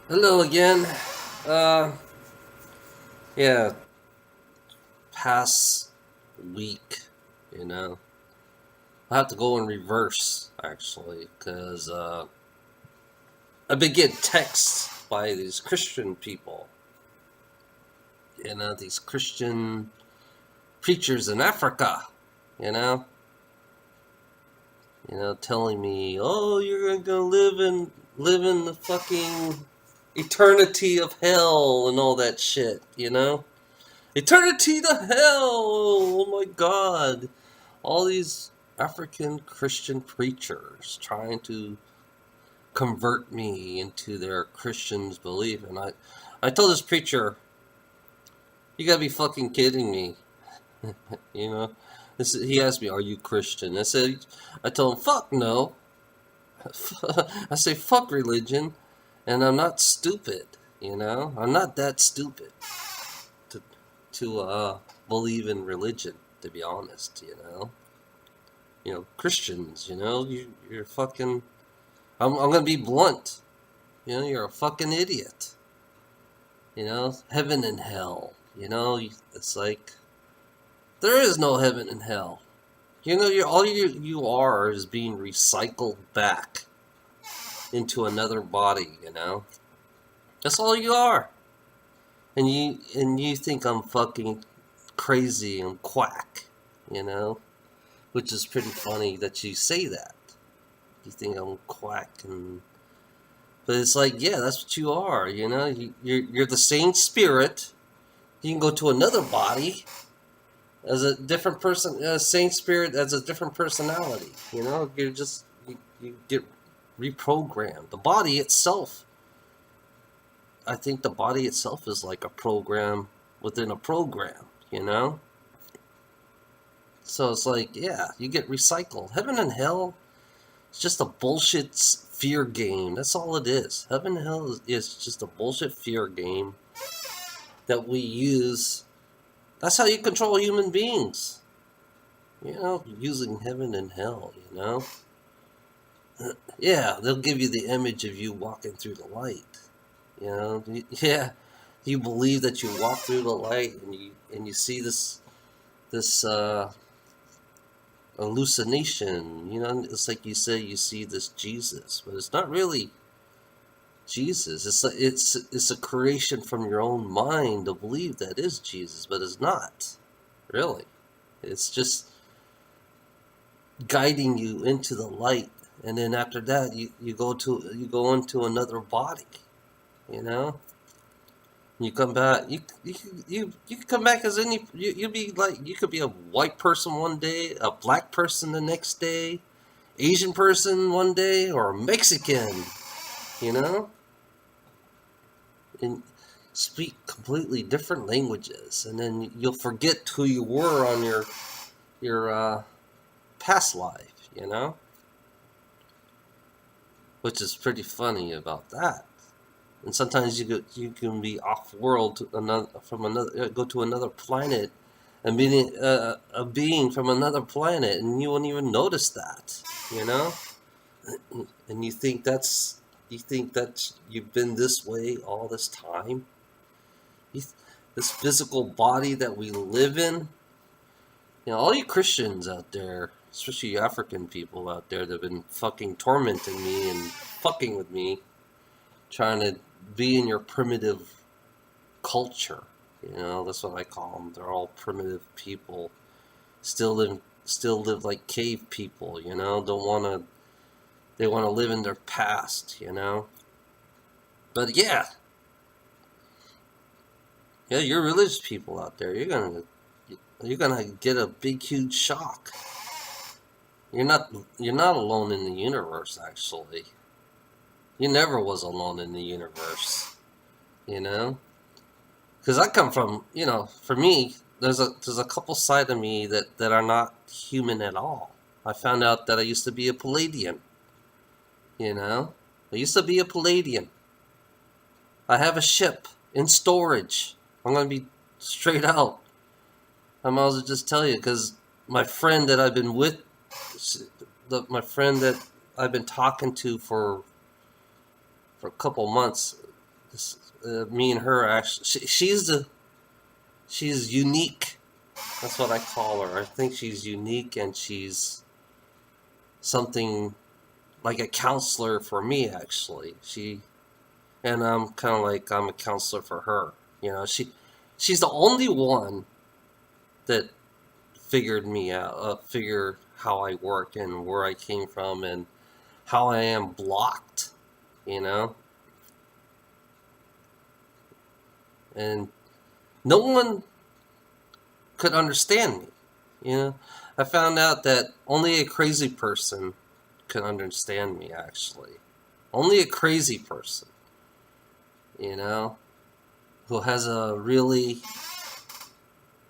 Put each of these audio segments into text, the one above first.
Hello again. Uh, yeah, past week, you know, I have to go in reverse actually, because I've been getting texts by these Christian people, these Christian preachers in Africa, you know, telling me, oh, you're gonna live in the fucking eternity of hell and all that shit. Eternity to hell! Oh my god! All these African Christian preachers trying to convert me into their Christian's belief. And I told this preacher, you gotta be fucking kidding me. You know? He asked me, are you Christian? I told him, fuck no. I say, fuck religion. And I'm not stupid. I'm not that stupid to, to believe in religion, to be honest, Christians, you're fucking. I'm gonna be blunt. You're a fucking idiot. Heaven and hell. It's like there is no heaven and hell. You are is being recycled back into another body. That's all you are. And you think I'm fucking crazy and quack. You know, which is pretty funny that you say that. You think I'm quack and but it's like, yeah, that's what you are. You're the same spirit. You can go to another body as a different person, same spirit as a different personality. You get reprogrammed. The body itself, I think the body itself is like a program within a program. So it's like, yeah, you get recycled. Heaven and hell, it's just a bullshit fear game. That's all it is. Heaven and hell is just a bullshit fear game that we use. That's how you control human beings. Using heaven and hell, Yeah, they'll give you the image of you walking through the light. Yeah, you believe that you walk through the light and you see this hallucination. It's like you say you see this Jesus, but it's not really Jesus. It's a creation from your own mind to believe that is Jesus, but it's not really. It's just guiding you into the light, and then after that, you go into another body. You know, you come back. You come back as any. You be like you could be a white person one day, a black person the next day, Asian person one day, or a Mexican. You know, and speak completely different languages, and then you'll forget who you were on your past life. Which is pretty funny about that. And sometimes you can be off world to go to another planet and be a being from another planet, and you won't even notice that. You know, and you think that you've been this way all this time. You, this physical body that we live in. All you Christians out there, especially you African people out there that have been fucking tormenting me and fucking with me, trying to be in your primitive culture. That's what I call them. They're all primitive people. Still live like cave people. Don't want to. They want to live in their past. But yeah, you're religious people out there. You're gonna get a big, huge shock. You're not alone in the universe. Actually, you never was alone in the universe. You know. Because I come from, for me, there's a couple side of me that are not human at all. I found out that I used to be a Palladian. I used to be a Palladian. I have a ship in storage. I'm gonna be straight out. I might as well just tell you because my friend that I've been with, my friend that I've been talking to for a couple months, Me and her actually, she's unique. That's what I call her. I think she's unique, and she's something like a counselor for me. Actually, and I'm kind of like I'm a counselor for her. She's the only one that figured me out, figured how I work and where I came from and how I am blocked. You know, and no one could understand me. I found out that only a crazy person could understand me. Actually, only a crazy person. You know, who has a really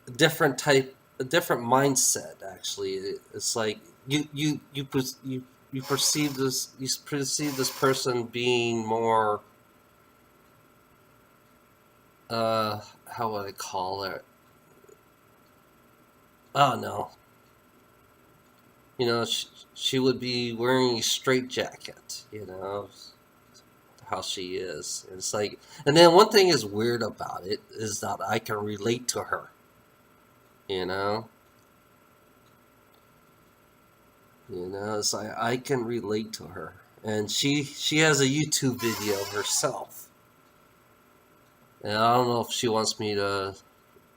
a different mindset. Actually, it's like you perceive this person being more, how would I call it? Oh no, she would be wearing a straight jacket. How she is. It's like, and then one thing is weird about it is that I can relate to her. You know, it's like I can relate to her, and she has a YouTube video herself, and I don't know if she wants me to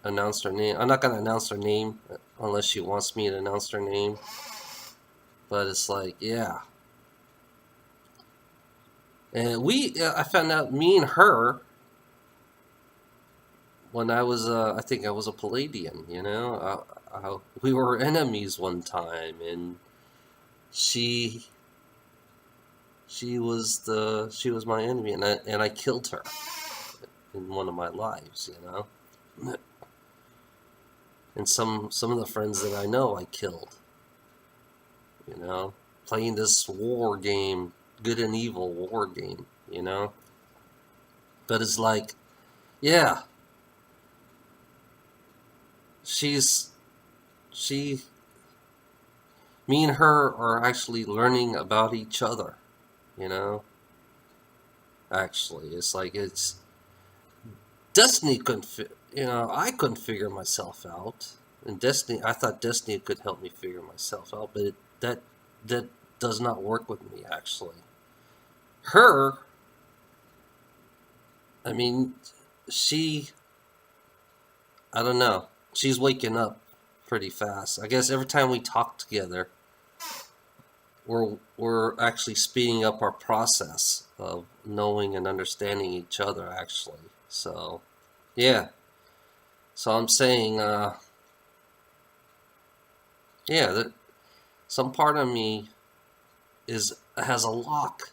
announce her name. I'm not gonna announce her name unless she wants me to announce her name. But it's like, yeah, and I found out me and her when I think I was a Palladian. We were enemies one time, and she she was my enemy, and I killed her in one of my lives. And some of the friends that I know I killed. Playing this war game, good and evil war game. But it's like, yeah, she's she me and her are actually learning about each other. You know, actually, it's like it's Destiny couldn't fit. I couldn't figure myself out. And Destiny, I thought Destiny could help me figure myself out, but that does not work with me. Actually, her, I mean, she, I don't know. She's waking up pretty fast. I guess every time we talk together, we're actually speeding up our process of knowing and understanding each other. Actually, so yeah. So I'm saying, yeah, that some part of me has a lock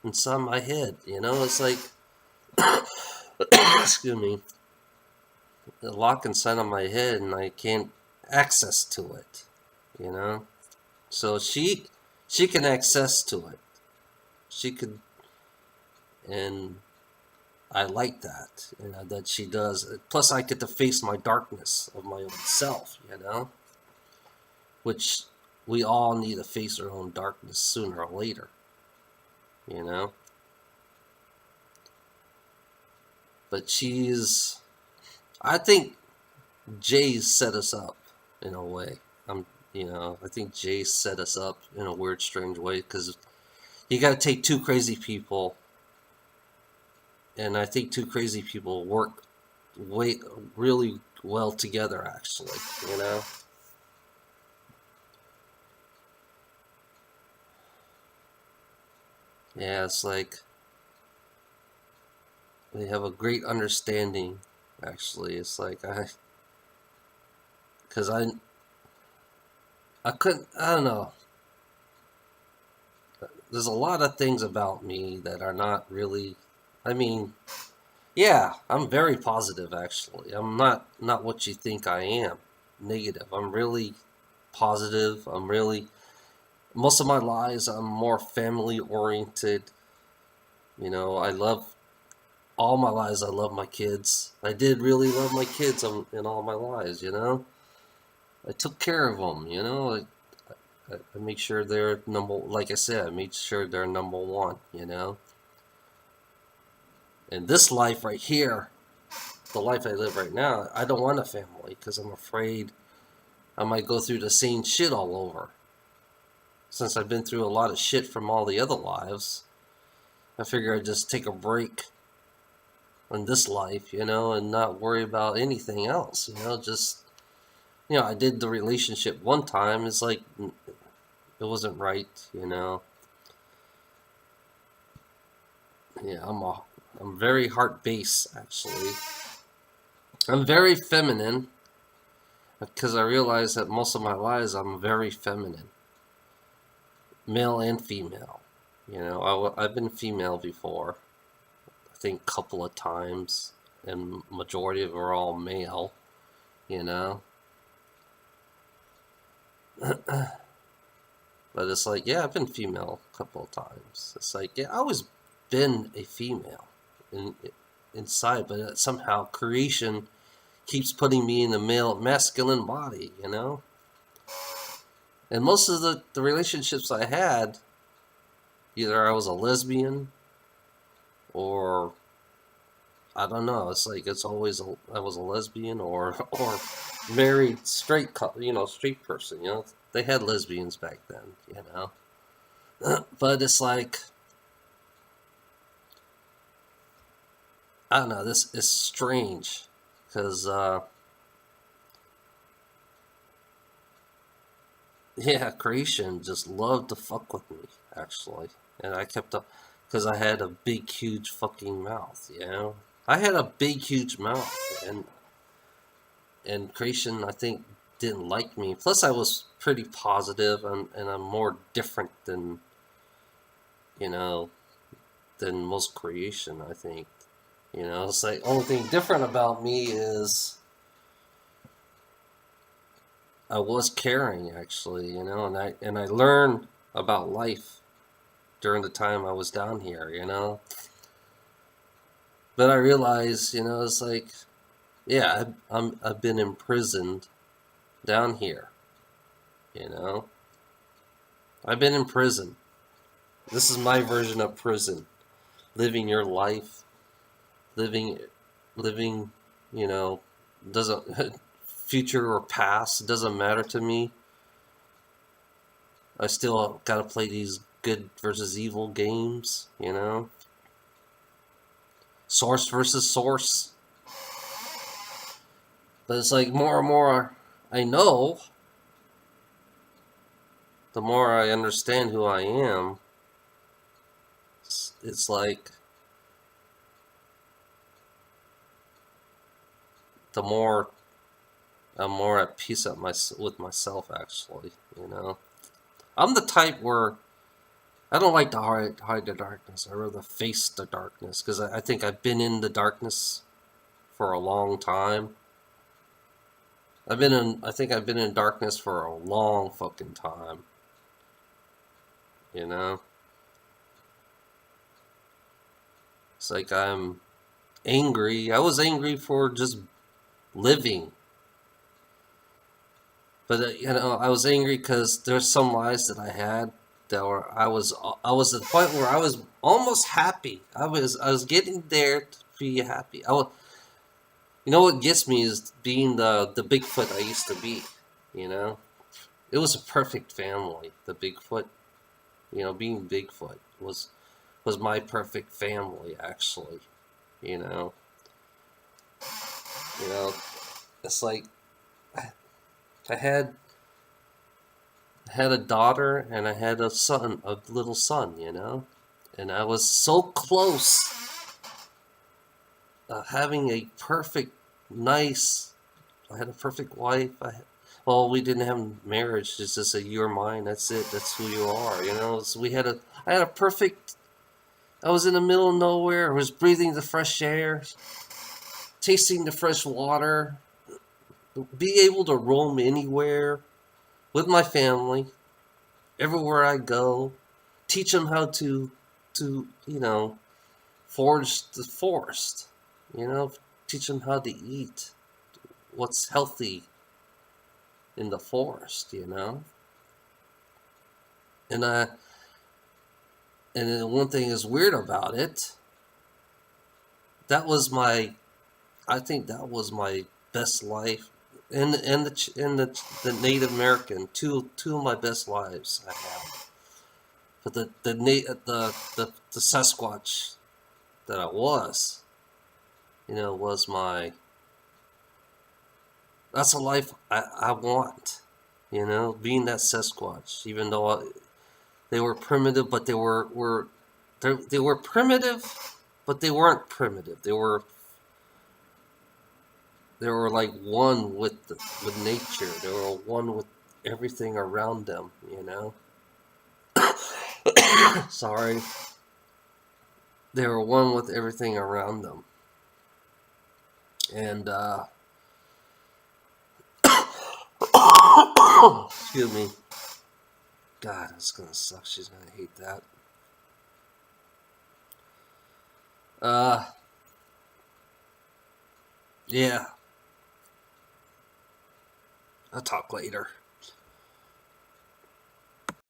inside my head. It's like, excuse me, a lock inside of my head, and I can't access to it. You know, so she can access to it. She could, and I like that. That she does. Plus, I get to face my darkness of my own self. Which we all need to face our own darkness sooner or later. You know. But I think Jay set us up in a way. I think Jay set us up in a weird, strange way because you got to take two crazy people, and I think two crazy people work really well together. Actually, yeah, it's like they have a great understanding. Actually, it's like because I couldn't, I don't know. There's a lot of things about me that are not really, I mean, yeah, I'm very positive actually. I'm not what you think I am, negative. I'm really positive. Most of my lives I'm more family oriented. I love all my lives I love my kids. I did really love my kids in all my lives. I took care of them, I make sure like I said, I made sure they're number one. And this life right here, the life I live right now, I don't want a family because I'm afraid I might go through the same shit all over. Since I've been through a lot of shit from all the other lives, I figure I'd just take a break in this life, and not worry about anything else, just, I did the relationship one time. It's like, it wasn't right, Yeah, I'm very heart-based, actually. I'm very feminine, because I realize that most of my lives I'm very feminine. Male and female. I've been female before. I think a couple of times. And majority of them are all male. But it's like, yeah, I've been female a couple of times. It's like, yeah, I always been a female inside, but somehow creation keeps putting me in the masculine body, And most of the relationships I had, either I was a lesbian or I don't know. It's like I was a lesbian or married straight straight person. They had lesbians back then. But it's like, I don't know. This is strange because yeah, creation just loved to fuck with me, actually. And I kept up, because I had a big, huge fucking mouth, I had a big, huge mouth, and creation, I think, didn't like me. Plus, I was pretty positive, and I'm more different than most creation, I think. It's like, only thing different about me is I was caring, actually, and I learned about life during the time I was down here, But I realized, it's like, yeah, I've been imprisoned down here, I've been in prison. This is my version of prison. Living your life, living, doesn't future or past doesn't matter to me. I still gotta play these good versus evil games, Source versus source. But it's like more and more I know, the more I understand who I am. It's like the more I'm more at peace with myself, actually, I'm the type where I don't like to hide the darkness. I rather face the darkness, because I think I've been in the darkness for a long time. I think I've been in darkness for a long fucking time. It's like I'm angry. I was angry for just living. But I was angry because there's some lies that I had that were I was at the point where I was almost happy. I was getting there to be happy. What gets me is being the Bigfoot I used to be. It was a perfect family. The Bigfoot, being Bigfoot was my perfect family, actually. You know, it's like I had a daughter and I had a little son, and I was so close having a perfect, nice. I had a perfect wife. Well, we didn't have marriage. It's just you're mine. That's it. That's who you are. So I had a perfect. I was in the middle of nowhere. I was breathing the fresh air, tasting the fresh water, be able to roam anywhere with my family, everywhere I go, teach them how to forage the forest, teach them how to eat, what's healthy in the forest, And and then one thing is weird about it that was my, I think that was my best life. In the Native American, two of my best lives I had. But the Sasquatch that I was, was my, that's a life I want, being that Sasquatch. Even though they were primitive, but they were primitive, but they weren't primitive. They were like one with nature. They were one with everything around them. Sorry, they were one with everything around them, and excuse me. God, it's gonna suck. She's gonna hate that. Uh, yeah. I'll talk later.